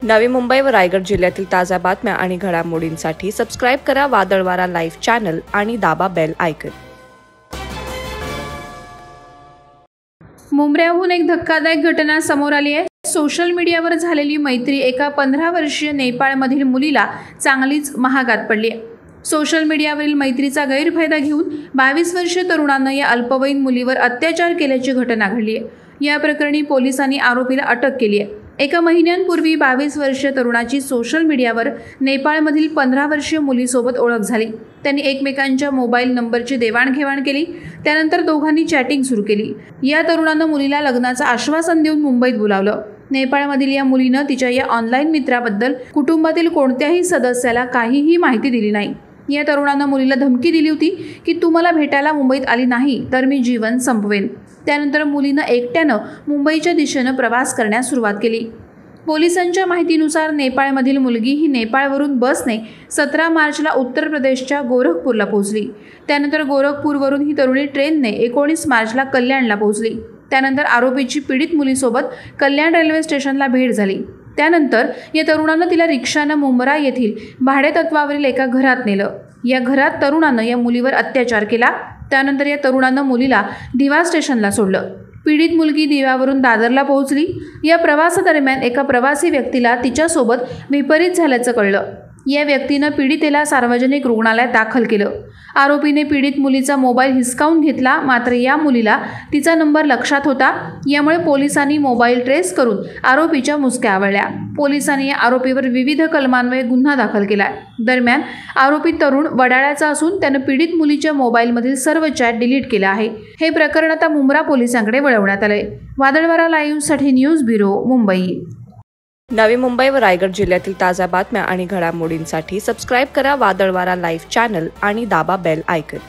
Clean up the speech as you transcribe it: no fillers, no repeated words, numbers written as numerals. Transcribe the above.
नवी मुंबई व रायगड जिल्ह्यातील ताज्या बातम्या आणि घडामोडींसाठी सबस्क्राईब करा वादळवारा लाईव्ह चॅनल आणि दाबा बेल आयकॉन। मुंबईहून एक धक्कादायक घटना समोर आली आहे। सोशल मीडियावर झालेली मैत्री एका 15 वर्षीय नेपाळमधील मुलीला चांगलीच महागात पडली आहे। सोशल मीडियावरील मैत्रीचा गैरफायदा घेऊन 22 वर्षीय तरुणानं या अल्पवयीन मुलीवर अत्याचार केल्याची घटना घडली आहे। या प्रकरणी पोलिसांनी आरोपीला अटक केली आहे। एका महिन्यांपूर्वी 22 वर्षीय तरुणाची सोशल मीडियावर नेपाळमधील 15 वर्षीय मुलीसोबत ओळख झाली। त्यांनी एकमेकांच्या मोबाईल नंबरची देवाणघेवाण केली। त्यानंतर दोघांनी चॅटिंग सुरू केली। या तरुणानं मुलीला लग्नाचं आश्वासन देऊन मुंबईत बोलावलं। नेपाळमधील या मुलीनं तिच्या या ऑनलाईन मित्राबद्दल कुटुंबातील कोणत्याही सदस्याला काहीही माहिती दिली नाही। या तरुणानं मुलीला धमकी दिली होती की तू मला भेटायला मुंबईत आली नाही तर मी जीवन संपवेन। त्यानंतर मुलीनं एकट्यानं मुंबईच्या दिशेनं प्रवास करण्यास सुरुवात केली। पोलिसांच्या माहितीनुसार नेपाळमधील मुलगी ही नेपाळवरून बसने 17 मार्चला उत्तर प्रदेशच्या गोरखपूरला पोहोचली। त्यानंतर गोरखपूरवरून ही तरुणी ट्रेनने 19 मार्चला कल्याणला पोहोचली। त्यानंतर आरोपीची पीडित मुलीसोबत कल्याण रेल्वे स्टेशनला भेट झाली। त्यानंतर या तरुणानं तिला रिक्षानं मुंब्रा येथील भाडेतत्वावरील एका घरात नेलं। या घरात तरुणानं या मुलीवर अत्याचार केला। त्यानंतर या तरुणानं मुलीला दिवा स्टेशनला सोडलं। पीडित मुलगी दिव्यावरून दादरला पोहोचली। या प्रवासादरम्यान एका प्रवासी व्यक्तीला तिच्यासोबत विपरीत झाल्याचं कळलं। या व्यक्तीनं पीडितेला सार्वजनिक रुग्णालयात दाखल केलं। आरोपीने पीडित मुलीचा मोबाईल हिसकावून घेतला, मात्र या मुलीला तिचा नंबर लक्षात होता। यामुळे पोलिसांनी मोबाईल ट्रेस करून आरोपीच्या मुसक्या आवळल्या। पोलिसांनी या आरोपीवर विविध कलमान्वये गुन्हा दाखल केला। दरम्यान आरोपी तरुण वडाळ्याचा असून त्यानं पीडित मुलीच्या मोबाईलमधील सर्व चॅट डिलीट केलं आहे। हे प्रकरण आता मुंब्रा पोलिसांकडे वळवण्यात आलंय। वादळवारा लाईव्हसाठी न्यूज ब्युरो, मुंबई। नवी मुंबई व रायगड जिल्ह्यातील ताज्या बातम्या आणि घडामोडींसाठी सबस्क्राईब करा वादळवारा लाईव्ह चॅनल आणि दाबा बेल आयकॉन।